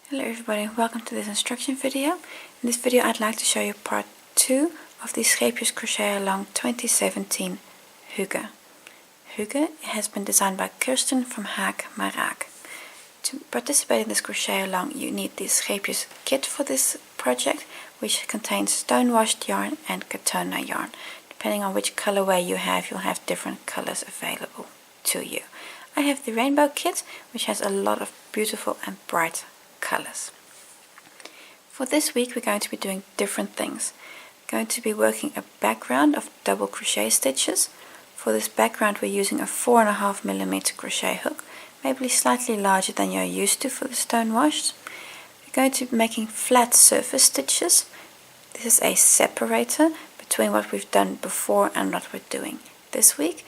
Hello everybody, welcome to this instruction video. In this video I'd like to show you part 2 of the Scheepjes Crochet Along 2017 Hygge. Hygge has been designed by Kirsten from Hygge CAL. To participate in this crochet along you need the Scheepjes kit for this project, which contains stone washed yarn and katona yarn. Depending on which colorway you have, you'll have different colors available to you. I have the rainbow kit, which has a lot of beautiful and bright colors. For this week we're going to be doing different things. We're going to be working a background of double crochet stitches. For this background we're using a 4.5mm crochet hook, maybe slightly larger than you're used to for the stone washed. We're going to be making flat surface stitches. This is a separator between what we've done before and what we're doing this week.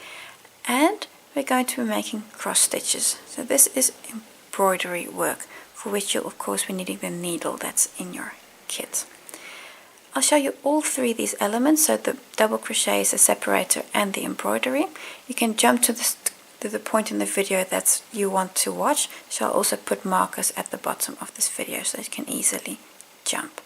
And we're going to be making cross stitches. So this is embroidery work, for which you'll of course be needing the needle that's in your kit. I'll show you all three of these elements, so the double crochet, the separator and the embroidery. You can jump to the point in the video that you want to watch, so I'll also put markers at the bottom of this video so you can easily jump.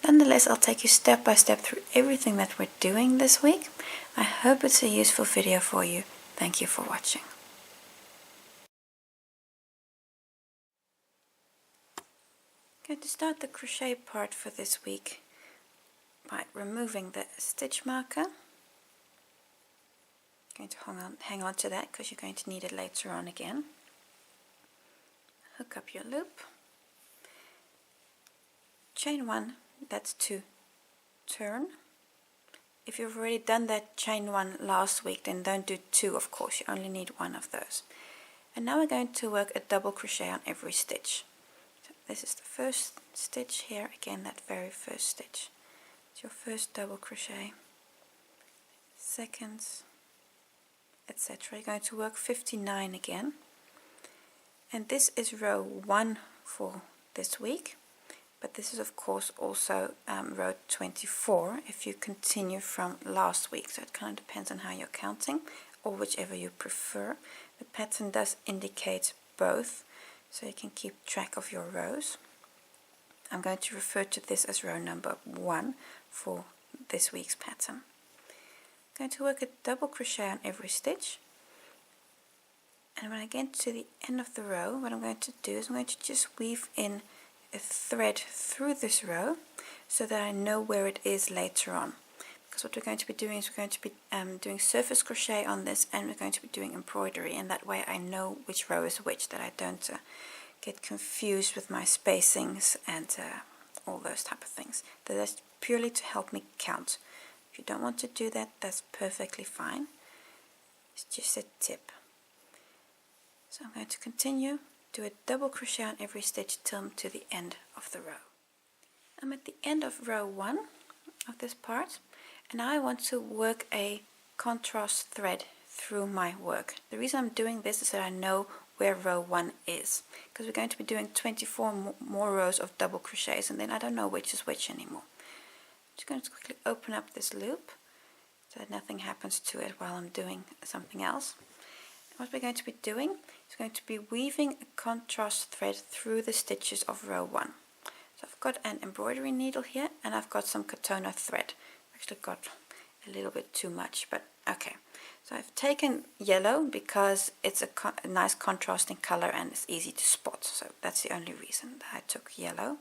Nonetheless, I'll take you step by step through everything that we're doing this week. I hope it's a useful video for you. Thank you for watching. I'm going to start the crochet part for this week by removing the stitch marker. I'm going to hang on to that because you're going to need it later on again. Hook up your loop. Chain 1, that's to turn. If you've already done that chain 1 last week, then don't do 2, of course, you only need 1 of those. And now we're going to work a double crochet on every stitch. So this is the first stitch here, again that very first stitch. It's your first double crochet, second, etc. You're going to work 59 again. And this is row 1 for this week. But this is of course also row 24 if you continue from last week. So it kind of depends on how you're counting, or whichever you prefer. The pattern does indicate both, so you can keep track of your rows. I'm going to refer to this as row number 1 for this week's pattern. I'm going to work a double crochet on every stitch. And when I get to the end of the row, what I'm going to do is I'm going to just weave in a thread through this row so that I know where it is later on. Because what we're going to be doing is we're going to be doing surface crochet on this, and we're going to be doing embroidery, and that way I know which row is which, that I don't get confused with my spacings and all those type of things. So that's purely to help me count. If you don't want to do that, that's perfectly fine. It's just a tip. So I'm going to continue. Do a double crochet on every stitch till to the end of the row. I'm at the end of row 1 of this part, and now I want to work a contrast thread through my work. The reason I'm doing this is that I know where row 1 is, because we're going to be doing 24 more rows of double crochets, and then I don't know which is which anymore. I'm just going to quickly open up this loop so that nothing happens to it while I'm doing something else. What we're going to be doing is going to be weaving a contrast thread through the stitches of row 1. So I've got an embroidery needle here, and I've got some katona thread. Actually got a little bit too much, but okay. So I've taken yellow because it's a nice contrasting color and it's easy to spot. So that's the only reason that I took yellow.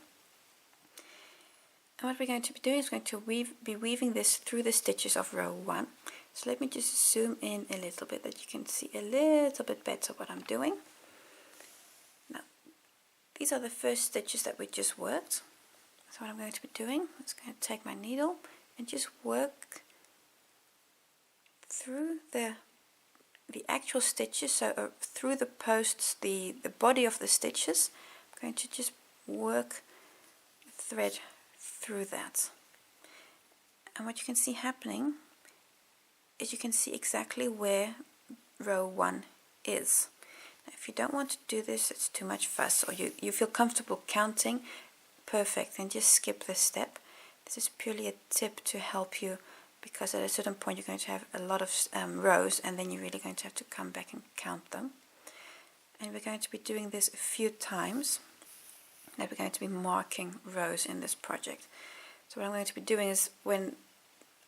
And what we're going to be doing is going to be weaving this through the stitches of row 1. So let me just zoom in a little bit that you can see a little bit better what I'm doing. Now, these are the first stitches that we just worked. So what I'm going to be doing is going to take my needle and just work through the actual stitches, so through the posts, the body of the stitches. I'm going to just work the thread through that. And what you can see happening is you can see exactly where row 1 is. Now, if you don't want to do this, it's too much fuss, or you feel comfortable counting, perfect, then just skip this step. This is purely a tip to help you, because at a certain point you're going to have a lot of rows, and then you're really going to have to come back and count them. And we're going to be doing this a few times. that we're going to be marking rows in this project. So what I'm going to be doing is, when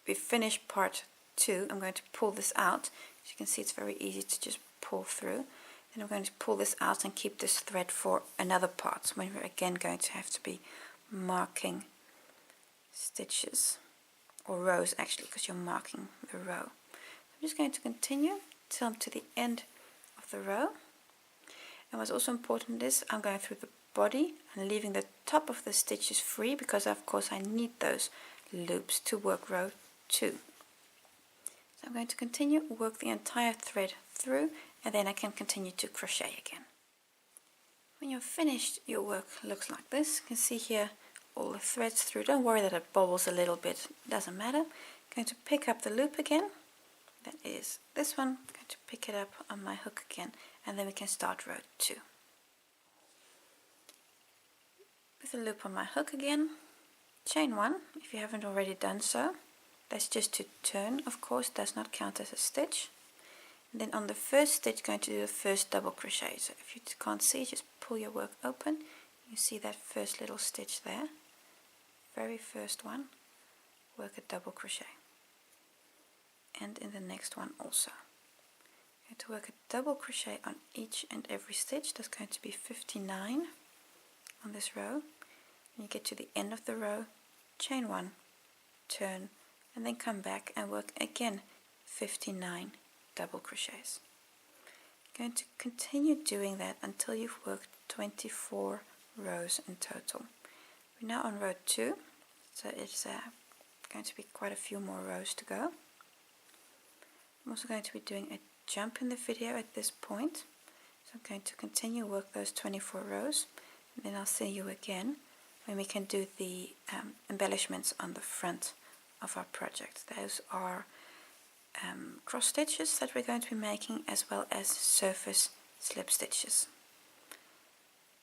we finish part 2, I'm going to pull this out. As you can see, it's very easy to just pull through. Then I'm going to pull this out and keep this thread for another part, when we're again going to have to be marking stitches, or rows actually, because you're marking the row. I'm just going to continue till I'm to the end of the row. And what's also important is I'm going through the body and leaving the top of the stitches free, because of course I need those loops to work row 2. So I'm going to continue, work the entire thread through, and then I can continue to crochet again. When you're finished, your work looks like this. You can see here all the threads through. Don't worry that it bobbles a little bit, it doesn't matter. I'm going to pick up the loop again. That is this one. I'm going to pick it up on my hook again, and then we can start row 2. With the loop on my hook again, chain 1 if you haven't already done so. That's just to turn, of course, does not count as a stitch. And then on the first stitch, going to do the first double crochet. So if you can't see, just pull your work open. You see that first little stitch there, very first one, work a double crochet. And in the next one also. You have to work a double crochet on each and every stitch. That's going to be 59 on this row. When you get to the end of the row, chain 1, turn, and then come back and work again 59 double crochets. You're going to continue doing that until you've worked 24 rows in total. We're now on row 2, so it's going to be quite a few more rows to go. I'm also going to be doing a jump in the video at this point, so I'm going to continue work those 24 rows, and then I'll see you again when we can do the embellishments on the front of our project. Those are cross stitches that we're going to be making, as well as surface slip stitches.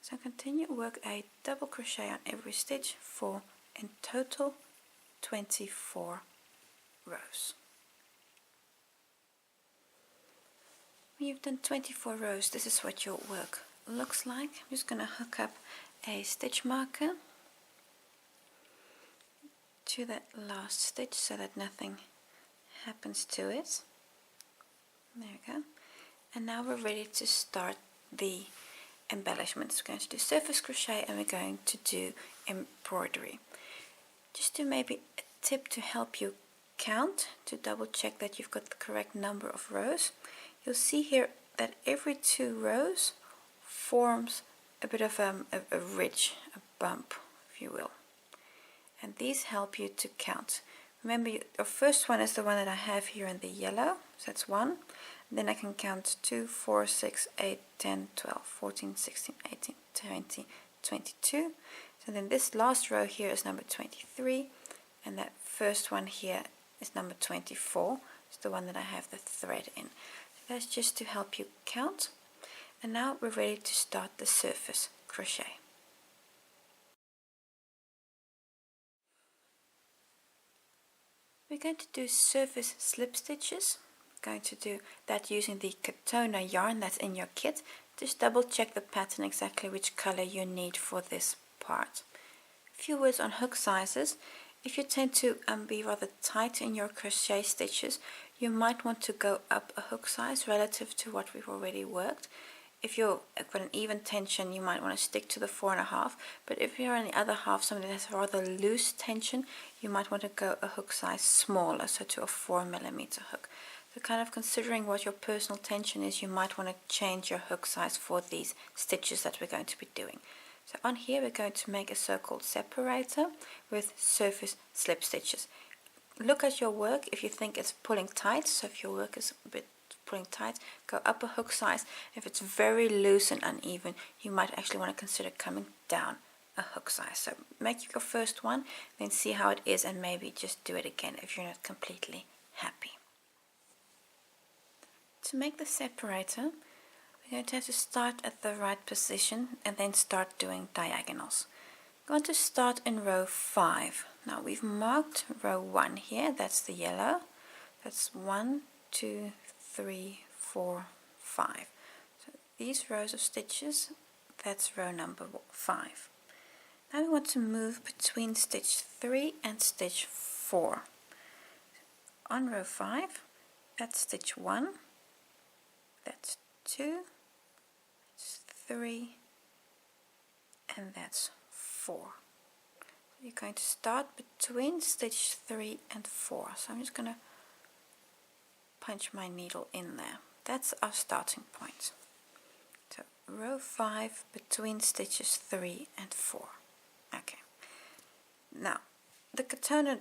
So continue, work a double crochet on every stitch for in total 24 rows. When you've done 24 rows, this is what your work looks like. I'm just going to hook up a stitch marker to that last stitch so that nothing happens to it. There we go. And now we're ready to start the embellishments. We're going to do surface crochet and we're going to do embroidery. Just to maybe a tip to help you count, to double check that you've got the correct number of rows. You'll see here that every 2 rows forms a bit of a ridge, a bump, if you will. And these help you to count. Remember, your first one is the one that I have here in the yellow, so that's 1. Then I can count 2, 4, 6, 8, 10, 12, 14, 16, 18, 20, 22. So then this last row here is number 23, and that first one here is number 24. It's the one that I have the thread in. So that's just to help you count. And now we're ready to start the surface crochet. We're going to do surface slip stitches. We're going to do that using the Katona yarn that's in your kit. Just double check the pattern, exactly which color you need for this part. A few words on hook sizes. If you tend to be rather tight in your crochet stitches, you might want to go up a hook size relative to what we've already worked. If you've got an even tension, you might want to stick to the 4.5, but if you're on the other half, something that has rather loose tension, you might want to go a hook size smaller, so to a 4mm hook. So kind of considering what your personal tension is, you might want to change your hook size for these stitches that we're going to be doing. So on here we're going to make a so-called separator with surface slip stitches. Look at your work if you think it's pulling tight, so if your work is a bit pulling tight, go up a hook size. If it's very loose and uneven, you might actually want to consider coming down a hook size. So make your first one, then see how it is, and maybe just do it again if you're not completely happy. To make the separator, we're going to have to start at the right position and then start doing diagonals. I'm going to start in row 5. Now we've marked row 1 here, that's the yellow. That's 1, 2, 3, 4, 5. So these rows of stitches, that's row number 5. Now we want to move between stitch 3 and stitch 4. On row 5, that's stitch 1, that's 2, that's 3, and that's 4. So you're going to start between stitch 3 and 4. So I'm just going to punch my needle in there. That's our starting point. So row 5 between stitches 3 and 4. Okay. Now the katana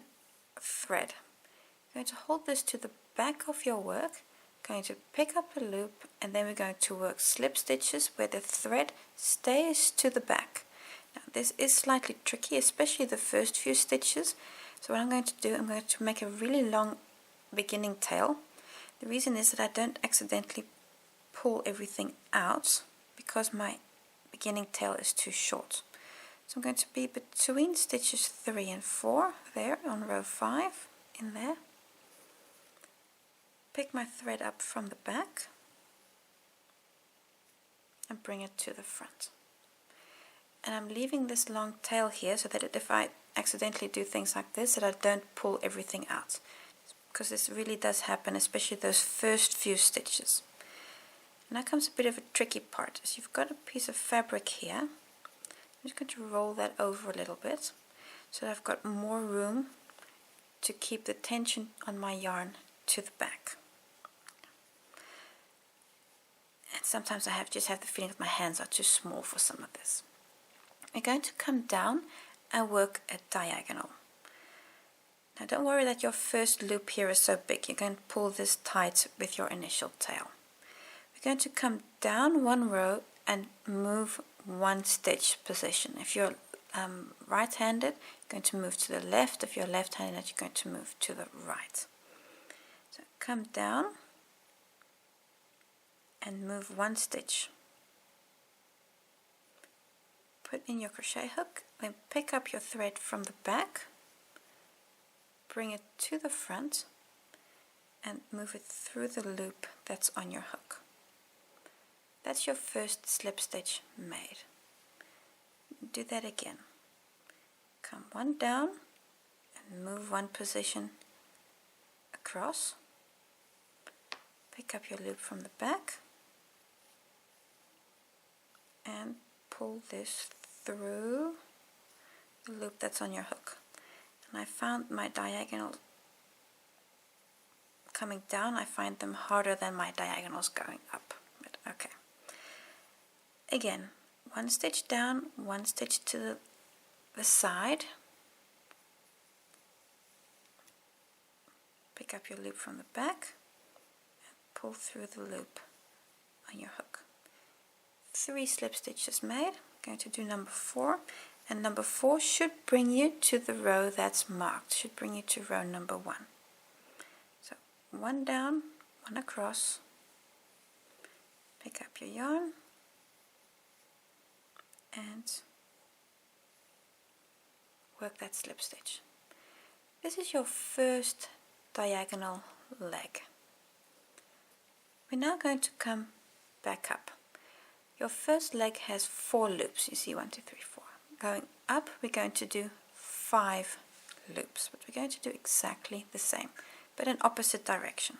thread, you're going to hold this to the back of your work, going to pick up a loop, and then we're going to work slip stitches where the thread stays to the back. Now this is slightly tricky, especially the first few stitches. So what I'm going to do, I'm going to make a really long beginning tail. The reason is that I don't accidentally pull everything out because my beginning tail is too short. So I'm going to be between stitches 3 and 4 there on row 5 in there. Pick my thread up from the back and bring it to the front. And I'm leaving this long tail here so that if I accidentally do things like this, that I don't pull everything out. Because this really does happen, especially those first few stitches. Now comes a bit of a tricky part. Is you've got a piece of fabric here. I'm just going to roll that over a little bit so that I've got more room to keep the tension on my yarn to the back. And sometimes I just have the feeling that my hands are too small for some of this. We're going to come down and work a diagonal. Now don't worry that your first loop here is so big. You're going to pull this tight with your initial tail. We're going to come down one row and move one stitch position. If you're right-handed, you're going to move to the left. If you're left-handed, you're going to move to the right. So come down and move one stitch. Put in your crochet hook, then pick up your thread from the back, bring it to the front and move it through the loop that's on your hook. That's your first slip stitch made. Do that again. Come one down and move one position across. Pick up your loop from the back and pull this through the loop that's on your hook. And I found my diagonal coming down, I find them harder than my diagonals going up. But okay. Again, one stitch down, one stitch to the side. Pick up your loop from the back and pull through the loop on your hook. 3 slip stitches made. I'm going to do number 4, and number 4 should bring you to the row that's marked, should bring you to row number 1. So one down, one across, pick up your yarn and work that slip stitch. This is your first diagonal leg. We're now going to come back up. Your first leg has 4 loops. You see 1, 2, 3, 4. Going up, we're going to do 5 loops, but we're going to do exactly the same, but in opposite direction.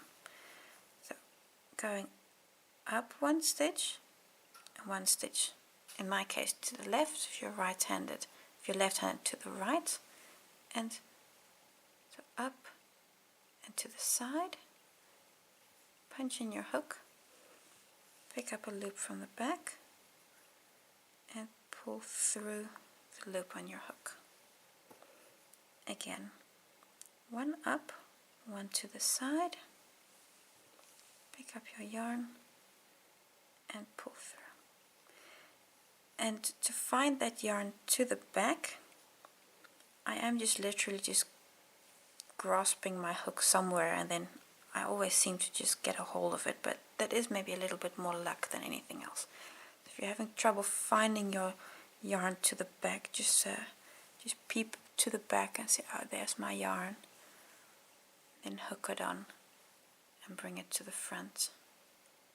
So going up 1 stitch, and 1 stitch. In my case, to the left. If you're right-handed, if you're left-handed, to the right, and so up and to the side. Punch in your hook. Pick up a loop from the back and pull through the loop on your hook. Again, 1 up, 1 to the side, pick up your yarn and pull through. And to find that yarn to the back, I am just literally just grasping my hook somewhere, and then I always seem to just get a hold of it, but that is maybe a little bit more luck than anything else. So if you're having trouble finding your yarn to the back, just peep to the back and say, oh, there's my yarn. Then hook it on and bring it to the front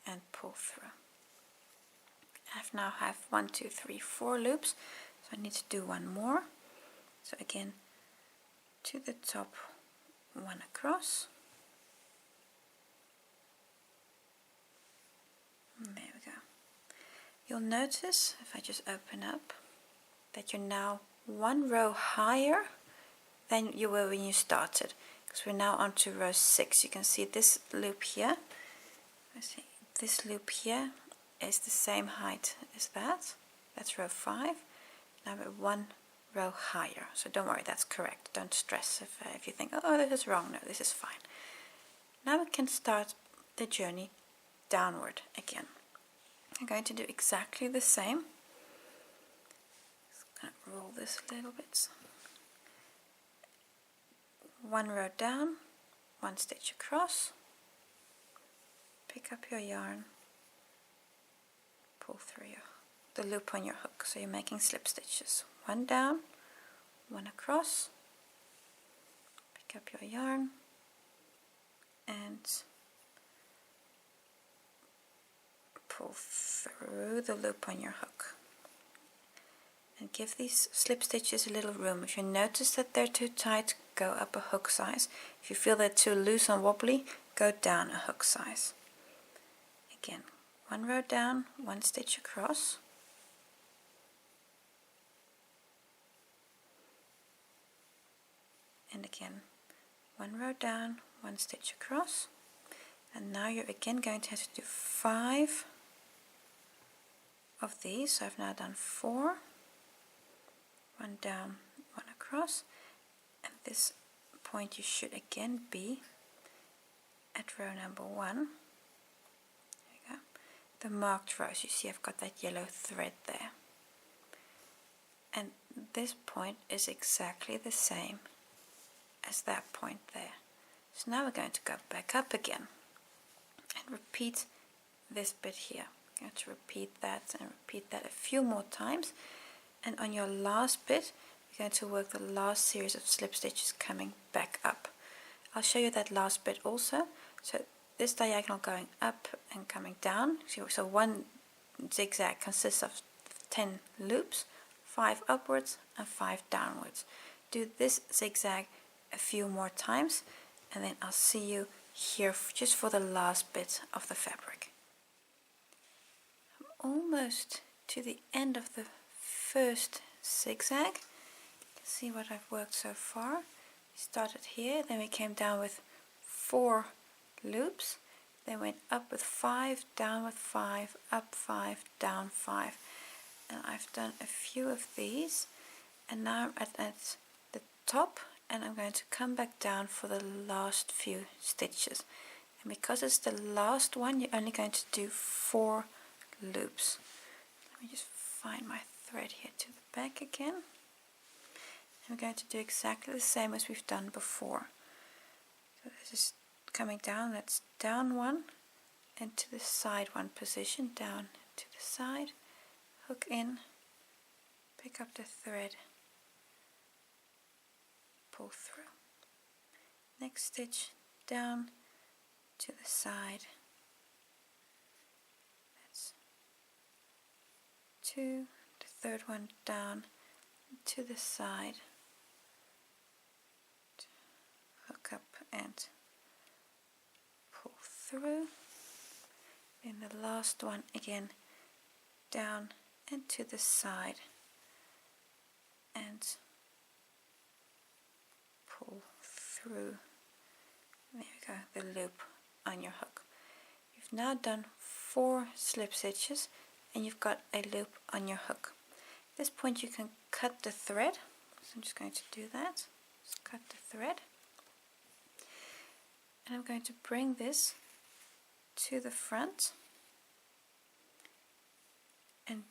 and pull through. I now have 1, 2, 3, 4 loops, so I need to do one more. So again, to the top, one across. And there we go. You'll notice, if I just open up, that you're now one row higher than you were when you started. Because we're now on to row 6. You can see this loop here. Let's see, this loop here is the same height as that. That's row 5. Now we're one row higher. So don't worry, that's correct. Don't stress if you think, oh, this is wrong. No, this is fine. Now we can start the journey downward again. I'm going to do exactly the same. Just going to roll this a little bit. One row down, one stitch across. Pick up your yarn, pull through the loop on your hook, so you're making slip stitches. One down, one across. Pick up your yarn and pull through the loop on your hook. And give these slip stitches a little room. If you notice that they're too tight, go up a hook size. If you feel they're too loose and wobbly, go down a hook size. Again, one row down, one stitch across. And again, one row down, one stitch across. And now you're again going to have to do 5 of these. So I've now done 4. One down, one across. At this point you should again be at row number 1. There you go. The marked rows. You see I've got that yellow thread there. And this point is exactly the same as that point there. So now we're going to go back up again and repeat this bit here. I'm going to repeat that and repeat that a few more times. And on your last bit, you're going to work the last series of slip stitches coming back up. I'll show you that last bit also. So this diagonal going up and coming down. So one zigzag consists of 10 loops, 5 upwards and 5 downwards. Do this zigzag a few more times and then I'll see you here just for the last bit of the fabric. I'm almost to the end of the first zigzag. You can see what I've worked so far. We started here, then we came down with 4 loops, then went up with 5, down with 5, up 5, down 5. And I've done a few of these, and now I'm at the top, and I'm going to come back down for the last few stitches. And because it's the last one, you're only going to do 4 loops. Let me just find my thread here to the back again. And we're going to do exactly the same as we've done before. So this is coming down, that's down 1 and to the side 1 position, down to the side, hook in, pick up the thread, pull through. Next stitch down to the side, that's 2, the third one down to the side, hook up and pull through. Then the last one again down and to the side and pull through. There we go, the loop on your hook. You've now done 4 slip stitches and you've got a loop on your hook. At this point you can cut the thread, so I'm just going to do that. Just cut the thread. And I'm going to bring this to the front, and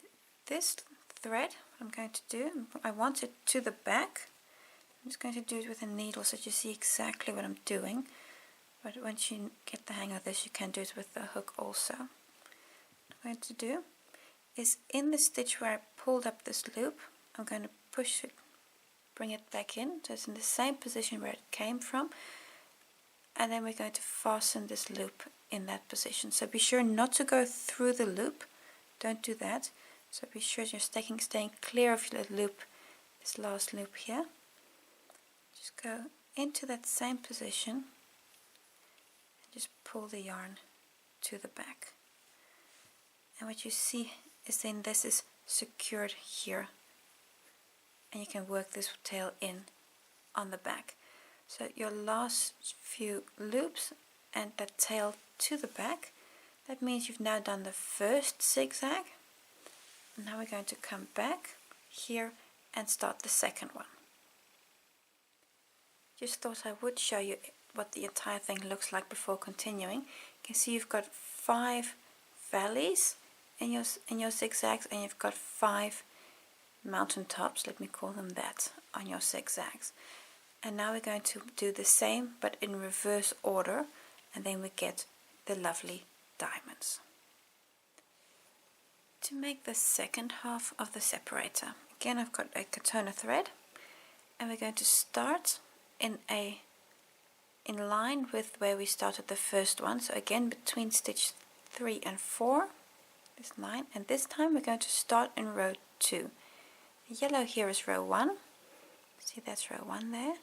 this thread, what I'm going to do, I want it to the back. I'm just going to do it with a needle so that you see exactly what I'm doing, but once you get the hang of this you can do it with the hook also. What I'm going to do is in the stitch where I pulled up this loop, I'm going to push it, bring it back in, so it's in the same position where it came from, and then we're going to fasten this loop in that position. So be sure not to go through the loop, don't do that, So be sure you're staying clear of your loop, this last loop here. Just go into that same position and just pull the yarn to the back. And what you see is then this is secured here, and you can work this tail in on the back. So your last few loops and that tail to the back, that means you've now done the first zigzag. Now we're going to come back here and start the second one. Just thought I would show you what the entire thing looks like before continuing. You can see you've got 5 valleys in your zigzags, and you've got 5 mountain tops, let me call them that, on your zigzags. And now we're going to do the same but in reverse order, and then we get the lovely diamonds. To make the second half of the separator, again I've got a Katona thread, and we're going to start in line with where we started the first one. So again between stitch 3 and 4, this line, and this time we're going to start in row 2. The yellow here is row 1. See, that's row 1 there,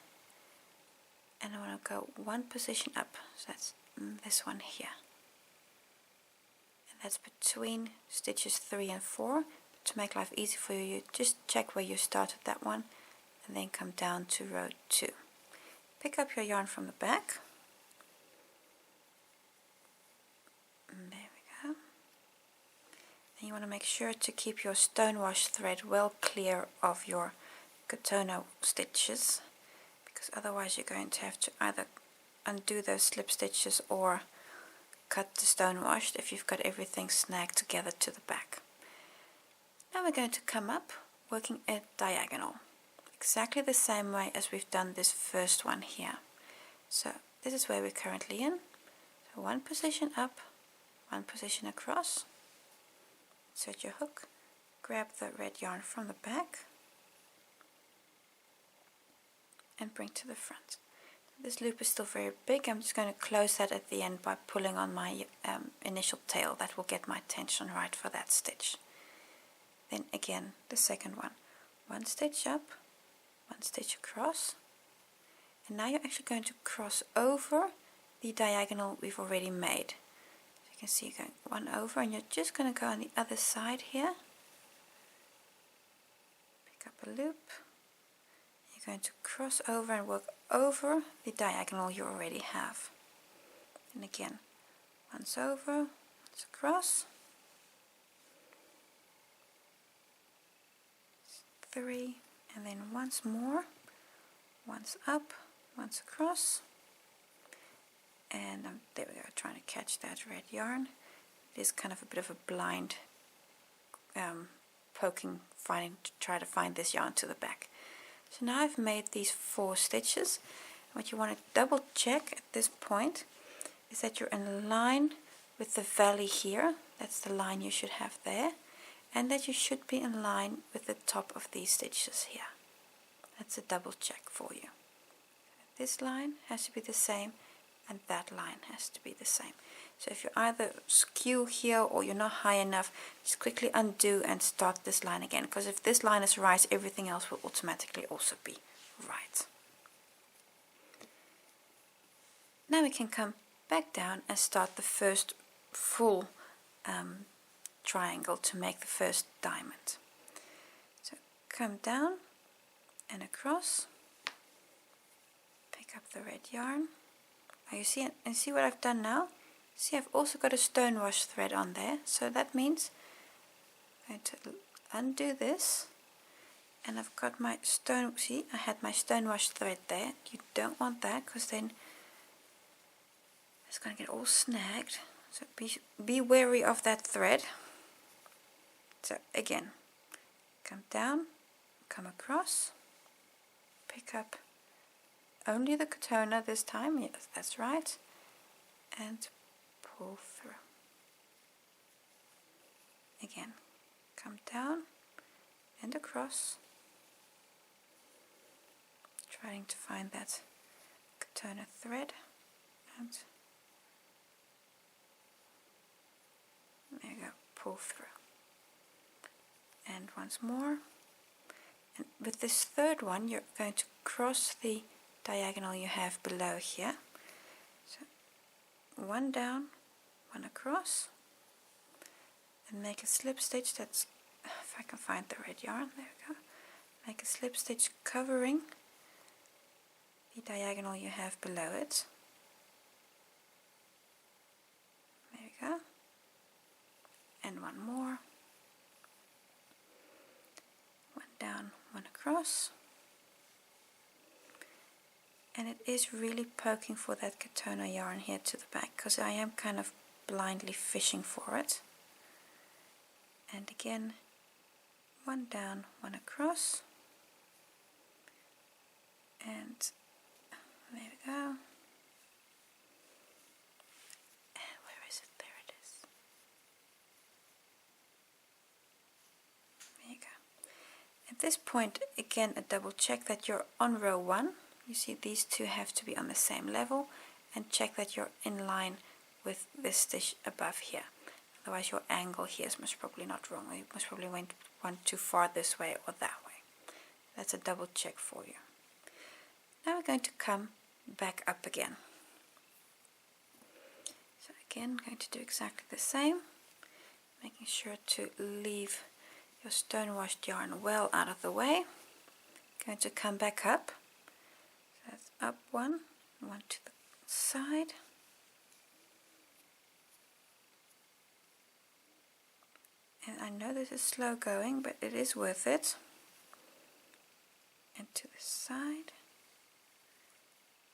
and I want to go 1 position up, so that's this one here. That's between stitches 3 and 4. To make life easy for you, you just check where you started that one and then come down to row 2. Pick up your yarn from the back. And there we go. And you want to make sure to keep your stonewash thread well clear of your Katona stitches, because otherwise you're going to have to either undo those slip stitches or cut the stonewash if you've got everything snagged together to the back. Now we're going to come up working a diagonal, exactly the same way as we've done this first one here. So this is where we're currently in. So 1 position up, 1 position across, insert your hook, grab the red yarn from the back and bring to the front. This loop is still very big. I'm just going to close that at the end by pulling on my initial tail. That will get my tension right for that stitch. Then again the second one, 1 stitch up, 1 stitch across, and now you're actually going to cross over the diagonal we've already made. So you can see you're going 1 over, and you're just going to go on the other side here, pick up a loop. You're going to cross over and work over the diagonal you already have. And again, once over, once across, 3, and then once more, once up, once across, and there we go, trying to catch that red yarn. It is kind of a bit of a blind poking, try to find this yarn to the back. So now I've made these 4 stitches. What you want to double check at this point is that you're in line with the valley here. That's the line you should have there, and that you should be in line with the top of these stitches here. That's a double check for you. This line has to be the same, and that line has to be the same. So if you either skew here or you're not high enough, just quickly undo and start this line again, because if this line is right, everything else will automatically also be right. Now we can come back down and start the first full triangle to make the first diamond. So come down and across, pick up the red yarn. Now you see, and see what I've done now? See, I've also got a stonewash thread on there, so that means I'm going to undo this, and I've got my see, I had my stonewash thread there. You don't want that, because then it's going to get all snagged, so be wary of that thread. So again, come down, come across, pick up only the Katona this time, yes, that's right, and pull through. Again, come down and across, trying to find that Katona thread, and there you go, pull through. and once more. And with this third one you're going to cross the diagonal you have below here. So one down, one across, and make a slip stitch. That's, if I can find the red yarn, there we go. Make a slip stitch covering the diagonal you have below it. There we go. And one more. One down, one across. And it is really poking for that Katona yarn here to the back, because I am kind of blindly fishing for it. And again, one down, one across. And there we go. And where is it? There it is. There you go. At this point, again, a double check that you're on row 1. You see these two have to be on the same level, and check that you're in line with this stitch above here. Otherwise your angle here is most probably not wrong. You most probably went one too far this way or that way. That's a double check for you. Now we're going to come back up again. So again, I'm going to do exactly the same, making sure to leave your stonewashed yarn well out of the way. Going to come back up. So that's up one, one to the side. And I know this is slow going, but it is worth it. And to the side.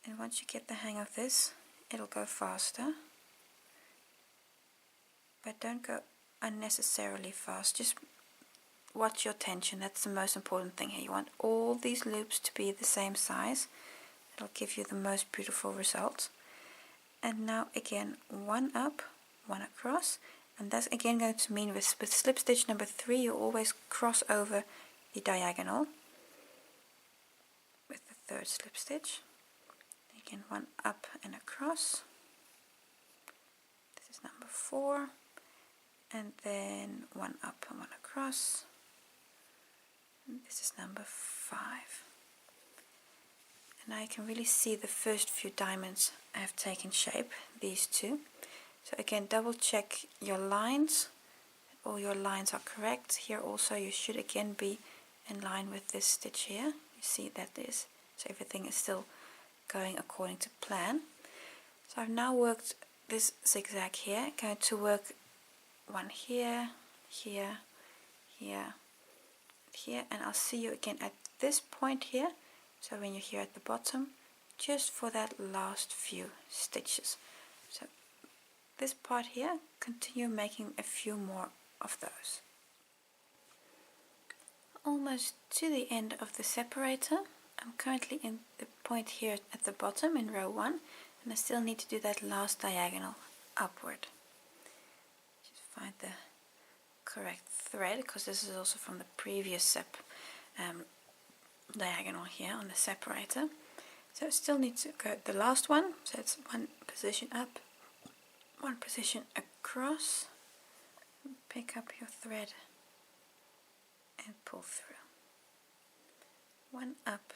And once you get the hang of this, it'll go faster. But don't go unnecessarily fast. Just watch your tension. That's the most important thing here. You want all these loops to be the same size. It'll give you the most beautiful result. And now again, one up, one across. And that's again going to mean with slip stitch number 3, you always cross over the diagonal with the third slip stitch. Again, one up and across. This is number 4. And then one up and one across. And this is number 5. And now you can really see the first few diamonds have taken shape, these two. So again, double check your lines, that all your lines are correct. Here also you should again be in line with this stitch here. You see that is, so everything is still going according to plan. So I've now worked this zigzag here, going to work one here, here, here, here, and I'll see you again at this point here. So when you're here at the bottom, just for that last few stitches. So this part here, continue making a few more of those. Almost to the end of the separator. I'm currently in the point here at the bottom in row 1, and I still need to do that last diagonal upward. Just find the correct thread, because this is also from the previous diagonal here on the separator. So I still need to go the last one, so it's one position up, one position across, pick up your thread and pull through. One up,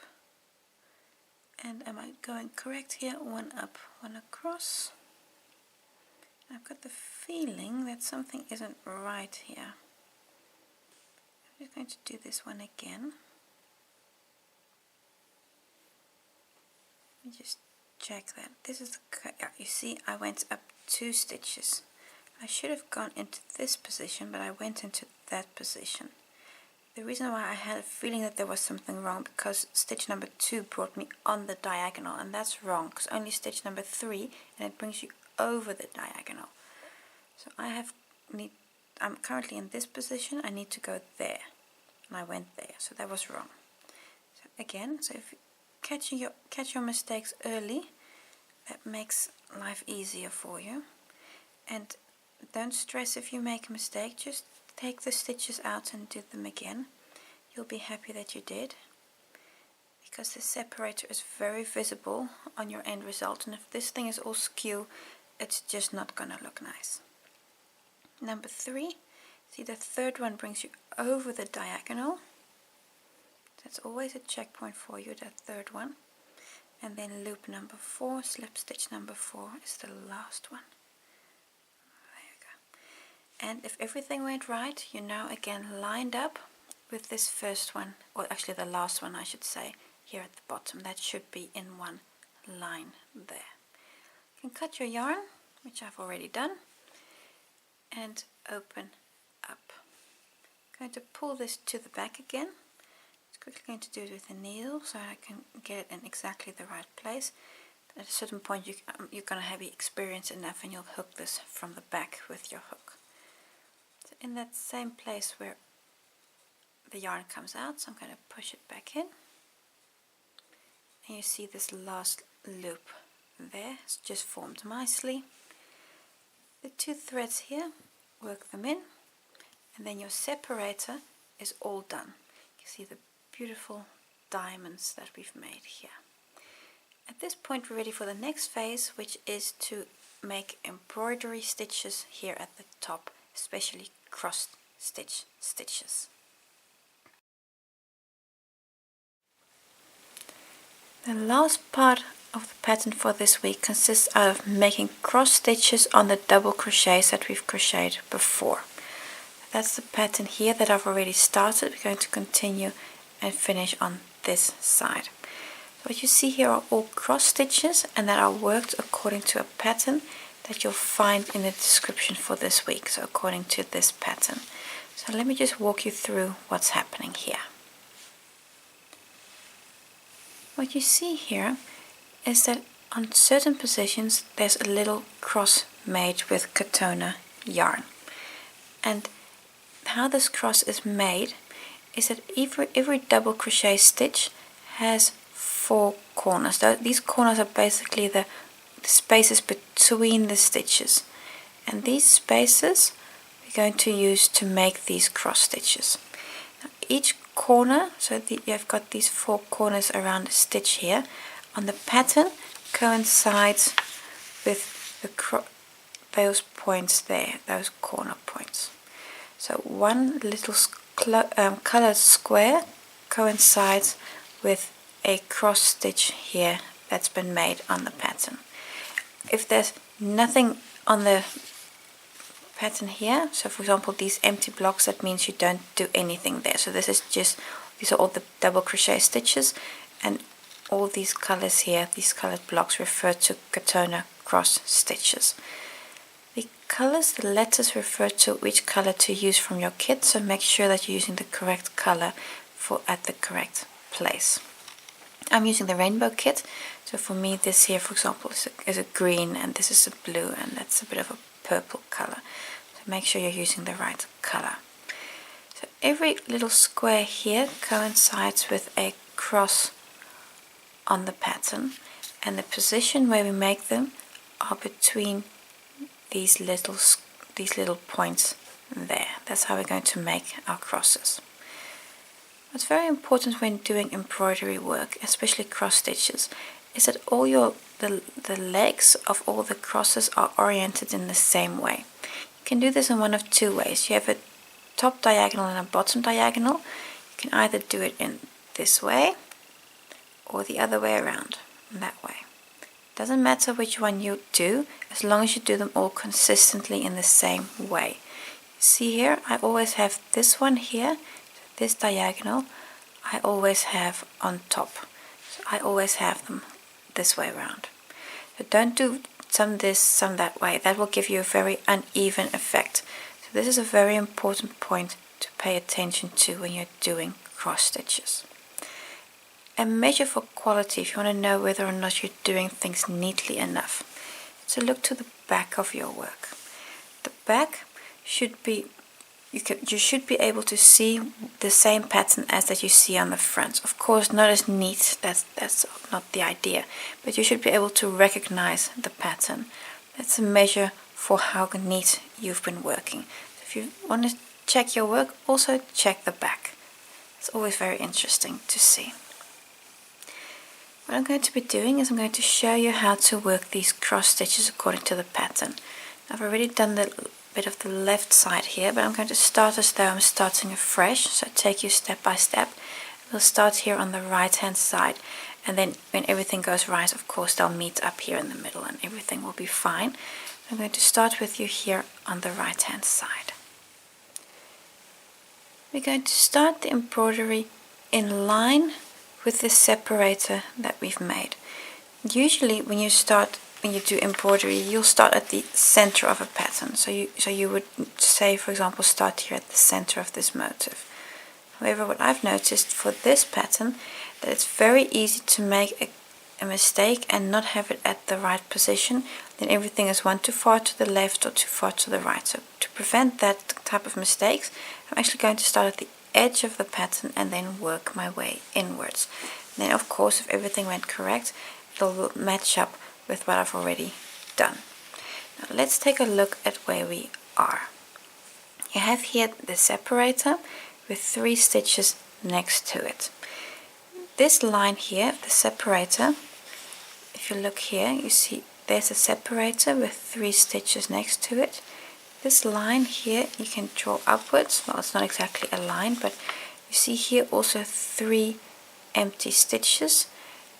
and am I going correct here? One up, one across. I've got the feeling that something isn't right here. I'm just going to do this one again. Let me just check that. This is the, yeah, you see I went up 2 stitches. I should have gone into this position, but I went into that position. The reason why I had a feeling that there was something wrong, because stitch number 2 brought me on the diagonal, and that's wrong, because only stitch number 3 and it brings you over the diagonal. So I'm currently in this position, I need to go there, and I went there, so that was wrong. So again, so if you catch your mistakes early, that makes life easier for you. And don't stress if you make a mistake, just take the stitches out and do them again. You'll be happy that you did, because the separator is very visible on your end result, and if this thing is all skew, it's just not gonna look nice. Number 3, See, the third one brings you over the diagonal. That's always a checkpoint for you, that third one. And then loop number 4, slip stitch number 4 is the last one. There you go. And if everything went right, you're now again lined up with this first one, or actually the last one I should say, here at the bottom. That should be in one line there. You can cut your yarn, which I've already done, and open up. I'm going to pull this to the back again. I'm quickly going to do it with a needle so I can get it in exactly the right place. At a certain point you're going to have experience enough and you'll hook this from the back with your hook. So in that same place where the yarn comes out, so I'm going to push it back in. And you see this last loop there, it's just formed nicely. The 2 threads here, work them in, and then your separator is all done. You can see the beautiful diamonds that we've made here. At this point we're ready for the next phase, which is to make embroidery stitches here at the top, especially cross stitch stitches. The last part of the pattern for this week consists of making cross stitches on the double crochets that we've crocheted before. That's the pattern here that I've already started. We're going to continue and finish on this side. What you see here are all cross stitches and that are worked according to a pattern that you'll find in the description for this week, so according to this pattern. So let me just walk you through what's happening here. What you see here is that on certain positions there's a little cross made with Katona yarn, and how this cross is made is that every double crochet stitch has 4 corners. These corners are basically the spaces between the stitches, and these spaces we're going to use to make these cross stitches. Now, each corner, so you've got these 4 corners around the stitch here on the pattern, coincides with those points there, those corner points. So one little colored square coincides with a cross stitch here that's been made on the pattern. If there's nothing on the pattern here, so for example these empty blocks, that means you don't do anything there. So these are all the double crochet stitches, and all these colors here, these colored blocks, refer to Katona cross stitches. The colors, the letters refer to which color to use from your kit, so make sure that you're using the correct color at the correct place. I'm using the rainbow kit, so for me this here, for example, is a green, and this is a blue, and that's a bit of a purple color. So make sure you're using the right color. So every little square here coincides with a cross on the pattern, and the position where we make them are between these little points there. That's how we're going to make our crosses. What's very important when doing embroidery work, especially cross stitches, is that all the legs of all the crosses are oriented in the same way. You can do this in one of 2 ways. You have a top diagonal and a bottom diagonal. You can either do it in this way or the other way around, that way. Doesn't matter which one you do, as long as you do them all consistently in the same way. See here, I always have this one here, this diagonal, I always have on top. So I always have them this way around. So don't do some this, some that way. That will give you a very uneven effect. So this is a very important point to pay attention to when you're doing cross stitches. A measure for quality, if you want to know whether or not you're doing things neatly enough, so look to the back of your work. The back should be, you should be able to see the same pattern as that you see on the front. Of course, not as neat, that's not the idea, but you should be able to recognize the pattern. That's a measure for how neat you've been working. So if you want to check your work, also check the back. It's always very interesting to see. What I'm going to be doing is I'm going to show you how to work these cross stitches according to the pattern. I've already done the bit of the left side here, but I'm going to start as though I'm starting afresh, so take you step by step. We'll start here on the right hand side, and then when everything goes right, of course they'll meet up here in the middle and everything will be fine. I'm going to start with you here on the right hand side. We're going to start the embroidery in line with the separator that we've made. Usually when you do embroidery, you'll start at the center of a pattern. So you would say, for example, start here at the center of this motif. However, what I've noticed for this pattern, that it's very easy to make a mistake and not have it at the right position. Then everything is one too far to the left or too far to the right. So to prevent that type of mistakes, I'm actually going to start at the edge of the pattern and then work my way inwards. And then of course, if everything went correct, it'll match up with what I've already done. Now let's take a look at where we are. You have here the separator with 3 stitches next to it. This line here, the separator, if you look here, you see there's a separator with 3 stitches next to it. This line here you can draw upwards. Well, it's not exactly a line, but you see here also 3 empty stitches,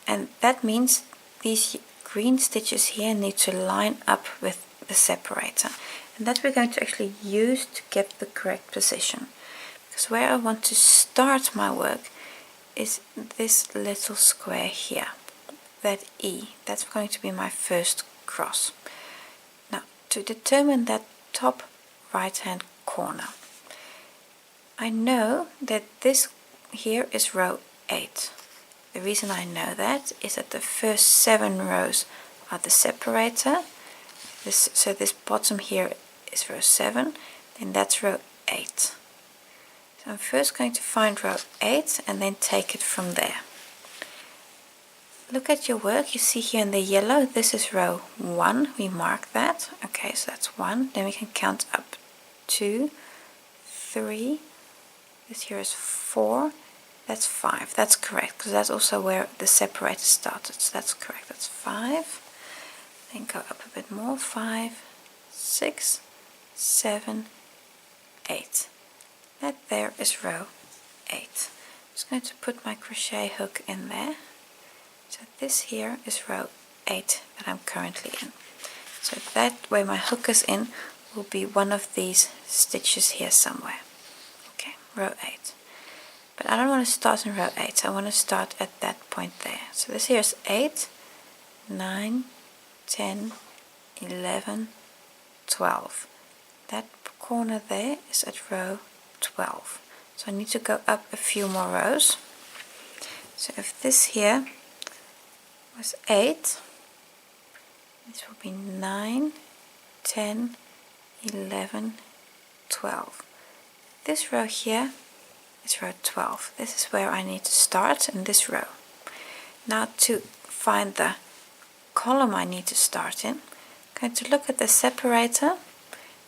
and that means these green stitches here need to line up with the separator, and that we're going to actually use to get the correct position. Because where I want to start my work is this little square here, that E. That's going to be my first cross. Now, to determine that top right hand corner, I know that this here is row 8. The reason I know that is that the first 7 rows are the separator. So this bottom here is row 7, then that's row 8. So I'm first going to find row 8 and then take it from there. Look at your work. You see here in the yellow, this is row 1. We mark that. Okay, so that's 1. Then we can count up 2, 3. This here is 4. That's 5. That's correct, because that's also where the separator started. So that's correct. That's 5. Then go up a bit more. 5, 6, 7, 8. That there is row 8. I'm just going to put my crochet hook in there. So this here is row 8 that I'm currently in. So that where my hook is in will be one of these stitches here somewhere. Okay, row 8. But I don't want to start in row 8. I want to start at that point there. So this here is 8, 9, 10, 11, 12. That corner there is at row 12. So I need to go up a few more rows. So if this here was 8, this will be 9, 10, 11, 12. This row here is row 12. This is where I need to start in this row. Now to find the column I need to start in, I'm going to look at the separator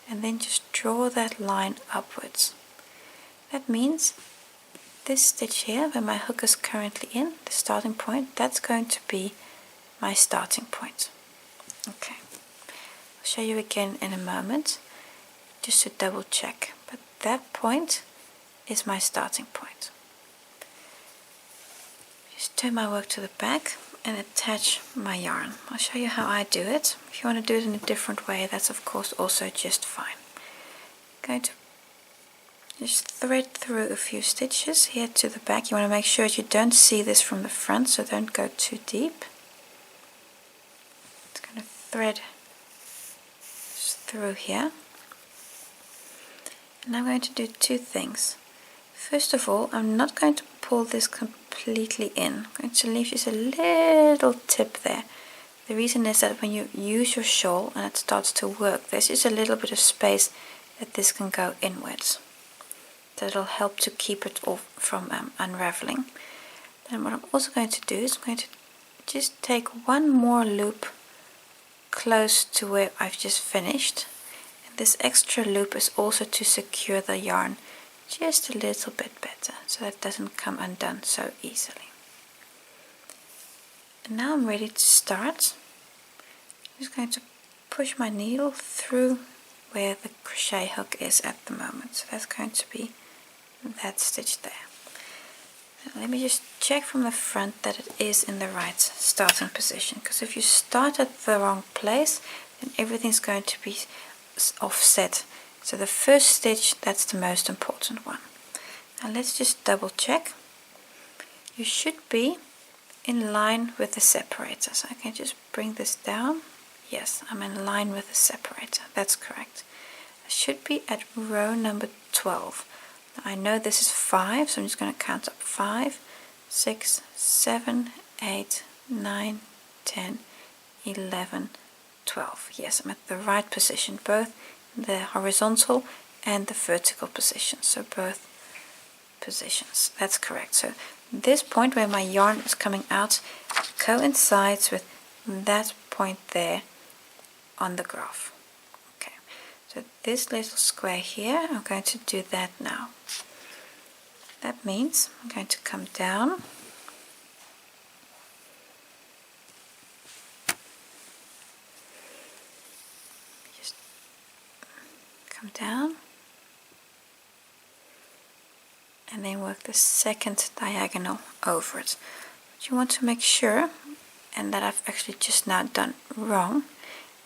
and then just draw that line upwards. That means this stitch here, where my hook is currently in, the starting point, that's going to be my starting point. Okay, I'll show you again in a moment, just to double check. But that point is my starting point. Just turn my work to the back and attach my yarn. I'll show you how I do it. If you want to do it in a different way, that's of course also just fine. I'm going to just thread through a few stitches here to the back. You want to make sure you don't see this from the front, so don't go too deep. It's going to thread through here. And I'm going to do 2 things. First of all, I'm not going to pull this completely in. I'm going to leave just a little tip there. The reason is that when you use your shawl and it starts to work, there's just a little bit of space that this can go inwards. So it'll help to keep it off from unraveling. Then what I'm also going to do is I'm going to just take one more loop close to where I've just finished. And this extra loop is also to secure the yarn just a little bit better, so that it doesn't come undone so easily. And now I'm ready to start. I'm just going to push my needle through where the crochet hook is at the moment. So that's going to be that stitch there. Now let me just check from the front that it is in the right starting position, because if you start at the wrong place, then everything's going to be offset. So the first stitch, that's the most important one. Now let's just double check. You should be in line with the separator. So I can just bring this down. Yes, I'm in line with the separator. That's correct. I should be at row number 12. Now I know this is 5, so I'm just going to count up 5, 6, 7, 8, 9, 10, 11, 12. Yes, I'm at the right position, both the horizontal and the vertical position. So both positions. That's correct. So this point where my yarn is coming out coincides with that point there on the graph. Okay, so this little square here, I'm going to do that now. That means I'm going to come down, just come down, and then work the second diagonal over it. But you want to make sure, and that I've actually just now done wrong,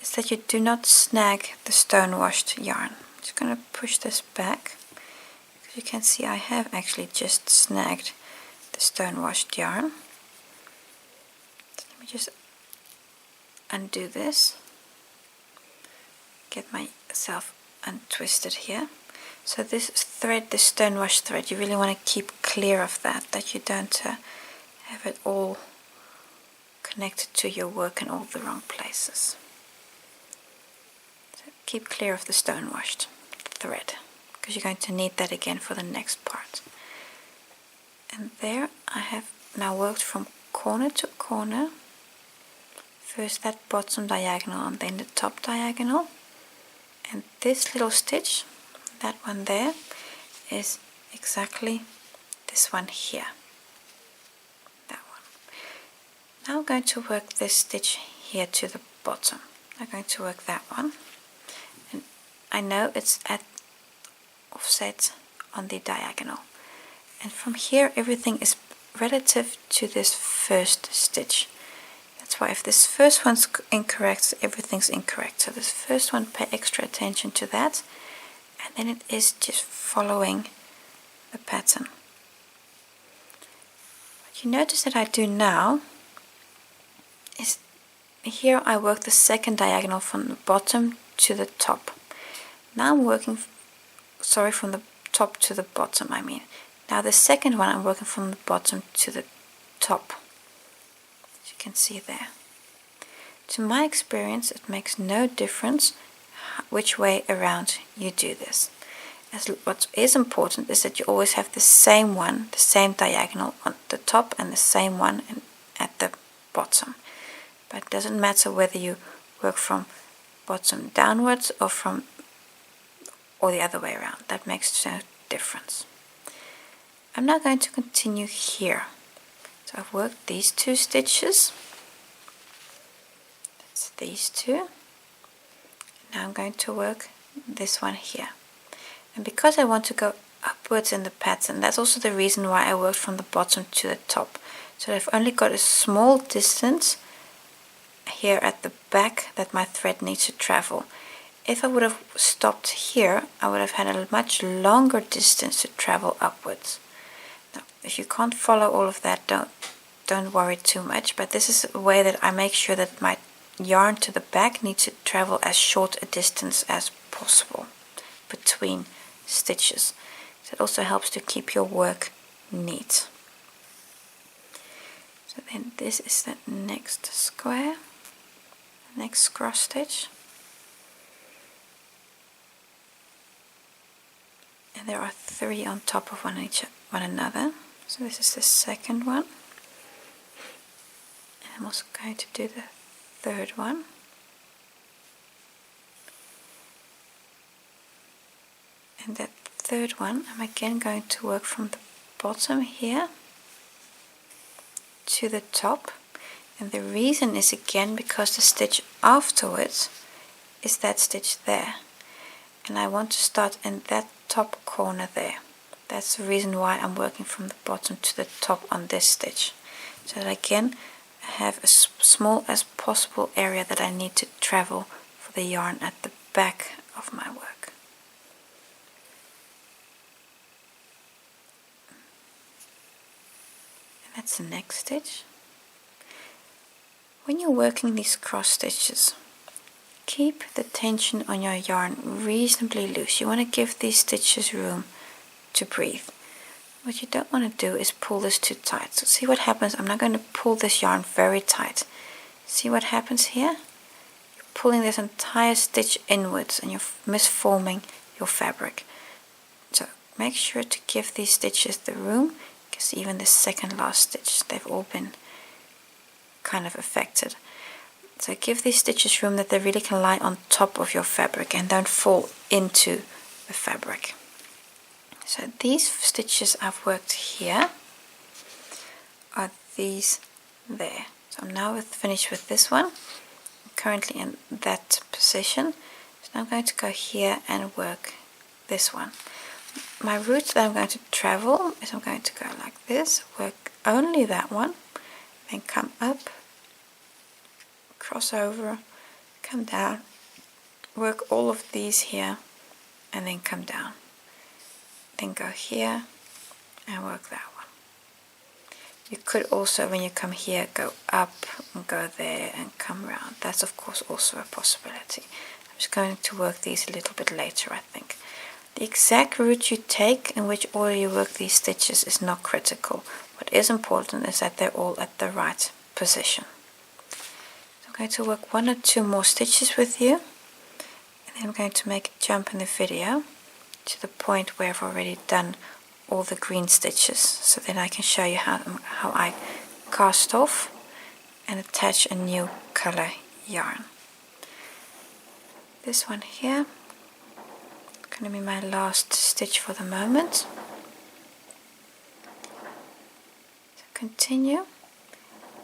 is that you do not snag the stone washed yarn. I'm just going to push this back, because you can see I have actually just snagged the stone washed yarn. So let me just undo this, get myself untwisted here. So this thread, the stone wash thread, you really want to keep clear of that you don't have it all connected to your work in all the wrong places. So keep clear of the stone washed thread, because you're going to need that again for the next part. And there I have now worked from corner to corner. First that bottom diagonal and then the top diagonal. And this little stitch, that one there, is exactly this one here. That one. Now I'm going to work this stitch here to the bottom. I'm going to work that one. And I know it's at offset on the diagonal. And from here everything is relative to this first stitch. That's why if this first one's incorrect, everything's incorrect. So this first one, pay extra attention to that. And then it is just following the pattern. What you notice that I do now is here I work the second diagonal from the bottom to the top. Now I'm working, sorry, from the top to the bottom, I mean. Now the second one I'm working from the bottom to the top, as you can see there. To my experience, it makes no difference which way around you do this. As what is important is that you always have the same one, the same diagonal on the top and the same one at the bottom. But it doesn't matter whether you work from bottom downwards or the other way around. That makes no difference. I'm now going to continue here. So I've worked these two stitches. That's these two. Now I'm going to work this one here. And because I want to go upwards in the pattern, that's also the reason why I worked from the bottom to the top. So I've only got a small distance here at the back that my thread needs to travel. If I would have stopped here, I would have had a much longer distance to travel upwards. Now, if you can't follow all of that, don't worry too much, but this is a way that I make sure that my yarn to the back needs to travel as short a distance as possible between stitches. So it also helps to keep your work neat. So then this is the next square, next cross stitch. And there are 3 on top of one another. So this is the second one. And I'm also going to do the third one. And that third one, I'm again going to work from the bottom here to the top. And the reason is again because the stitch afterwards is that stitch there. and I want to start in that top corner there. That's the reason why I'm working from the bottom to the top on this stitch, so that again I have as small as possible area that I need to travel for the yarn at the back of my work. And that's the next stitch. When you're working these cross stitches, keep the tension on your yarn reasonably loose. You want to give these stitches room to breathe. What you don't want to do is pull this too tight. So see what happens. I'm now going to pull this yarn very tight. See what happens here? You're pulling this entire stitch inwards and you're misforming your fabric. So make sure to give these stitches the room, because even the second last stitch, they've all been kind of affected. So give these stitches room that they really can lie on top of your fabric and don't fall into the fabric. So these stitches I've worked here are these there. So I'm now finished with this one. I'm currently in that position. So now I'm going to go here and work this one. My route that I'm going to travel is I'm going to go like this, work only that one, then come up, cross over, come down, work all of these here, and then come down. Then go here and work that one. You could also, when you come here, go up and go there and come around. That's of course also a possibility. I'm just going to work these a little bit later, I think. The exact route you take and which order you work these stitches is not critical. What is important is that they're all at the right position. So I'm going to work 1 or 2 more stitches with you, and then I'm going to make a jump in the video to the point where I've already done all the green stitches, so then I can show you how I cast off and attach a new color yarn. This one here is going to be my last stitch for the moment. So continue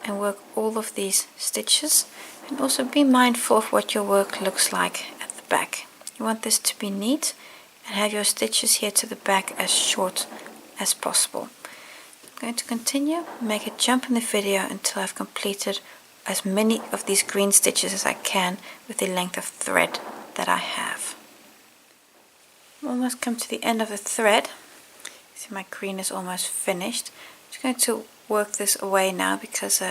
and work all of these stitches, and also be mindful of what your work looks like at the back. You want this to be neat and have your stitches here to the back as short as possible. I'm going to continue, make a jump in the video until I've completed as many of these green stitches as I can with the length of thread that I have. I'm almost come to the end of the thread. See, my green is almost finished. I'm just going to work this away now because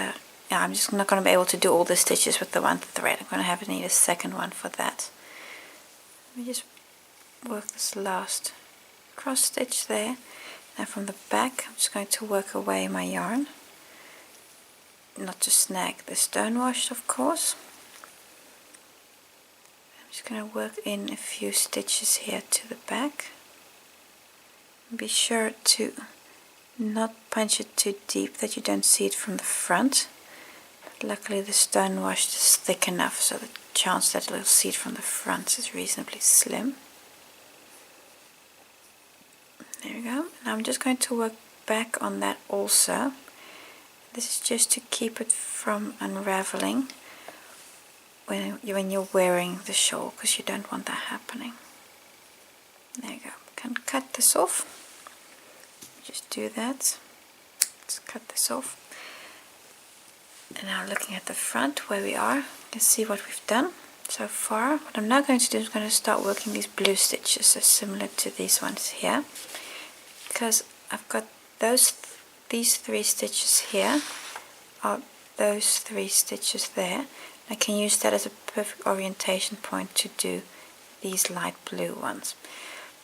I'm just not going to be able to do all the stitches with the one thread. I'm going to need a second one for that. Let me just work this last cross stitch there. Now from the back I'm just going to work away my yarn, not to snag the stonewash of course. I'm just going to work in a few stitches here to the back. Be sure to not punch it too deep that you don't see it from the front. But luckily the stonewash is thick enough so the chance that you'll see it from the front is reasonably slim. There we go. And I'm just going to work back on that also. This is just to keep it from unraveling when you're wearing the shawl, because you don't want that happening. There you go. Can cut this off. Just do that. Let's cut this off. And now looking at the front where we are, you can see what we've done so far. What I'm now going to do is going to start working these blue stitches, so similar to these ones here. Because I've got these 3 stitches here are those 3 stitches there. I can use that as a perfect orientation point to do these light blue ones.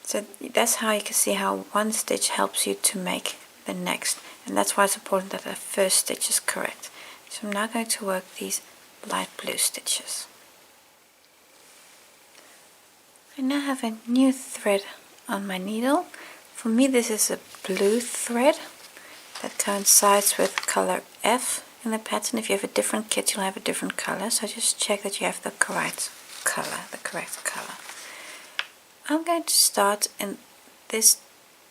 So that's how you can see how one stitch helps you to make the next, and that's why it's important that the first stitch is correct. So I'm now going to work these light blue stitches. I now have a new thread on my needle. For me this is a blue thread that coincides with color F in the pattern. If you have a different kit you'll have a different color, so just check that you have the correct color. I'm going to start in this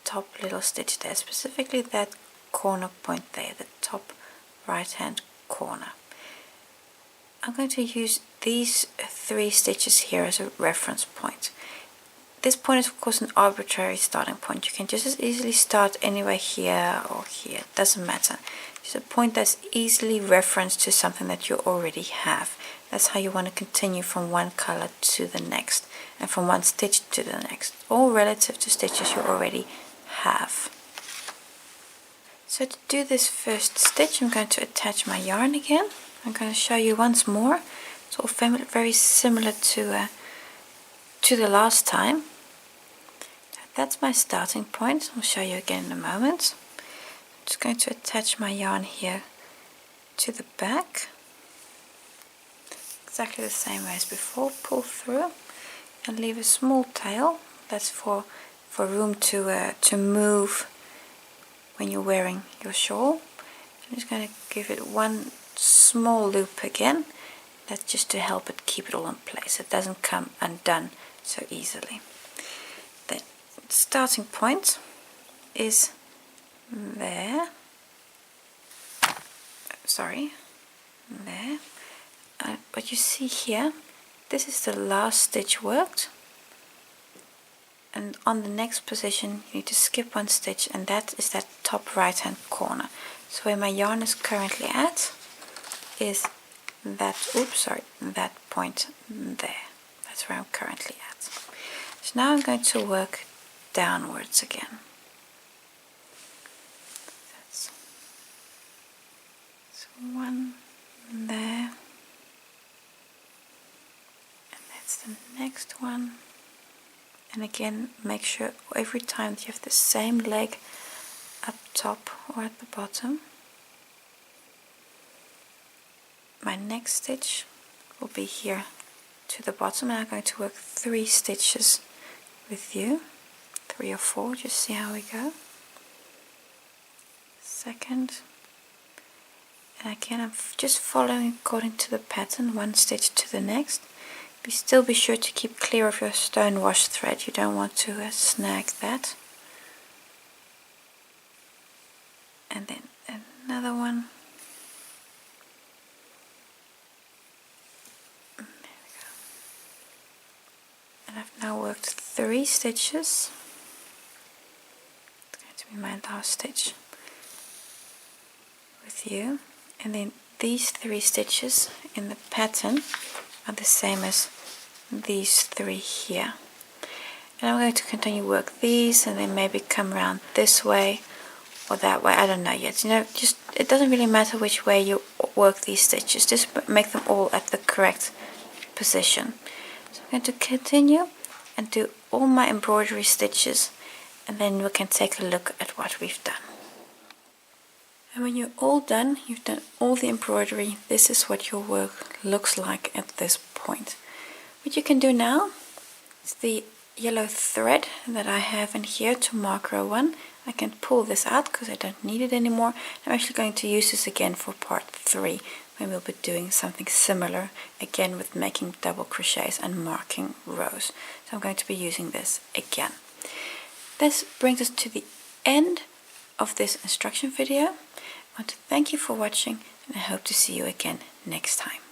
top little stitch there, specifically that corner point there, the top right hand corner. I'm going to use these 3 stitches here as a reference point. this point is of course an arbitrary starting point. You can just as easily start anywhere here or here, it doesn't matter. It's a point that's easily referenced to something that you already have. That's how you want to continue from one color to the next and from one stitch to the next, all relative to stitches you already have. So to do this first stitch, I'm going to attach my yarn again. I'm going to show you once more. It's all very similar to the last time. That's my starting point. I'll show you again in a moment. I'm just going to attach my yarn here to the back, exactly the same way as before. Pull through and leave a small tail. That's for room to move when you're wearing your shawl. I'm just going to give it one small loop again. That's just to help it keep it all in place. It doesn't come undone so easily. The starting point is there. Sorry, there. What you see here, this is the last stitch worked. And on the next position you need to skip one stitch, and that is that top right hand corner. So where my yarn is currently at is that, that point there. That's where I'm currently at. So now I'm going to work downwards again. That's one there, and that's the next one. And again, make sure every time that you have the same leg up top or at the bottom. My next stitch will be here to the bottom, and I'm going to work 3 stitches with you, 3 or 4, just see how we go. Second, and again I'm just following according to the pattern, 1 stitch to the next. Still be sure to keep clear of your stone wash thread, you don't want to snag that. And then another one. There we go. And I've now worked 3 stitches. It's going to be my last stitch with you. And then these 3 stitches in the pattern are the same as these 3 here. And I'm going to continue work these and then maybe come around this way or that way, I don't know yet. You know, just it doesn't really matter which way you work these stitches, just make them all at the correct position. So I'm going to continue and do all my embroidery stitches, and then we can take a look at what we've done. And when you're all done, you've done all the embroidery, this is what your work looks like at this point. What you can do now is the yellow thread that I have in here to mark row 1. I can pull this out because I don't need it anymore. I'm actually going to use this again for part 3, when we'll be doing something similar again with making double crochets and marking rows. So I'm going to be using this again. This brings us to the end of this instruction video. I want to thank you for watching, and I hope to see you again next time.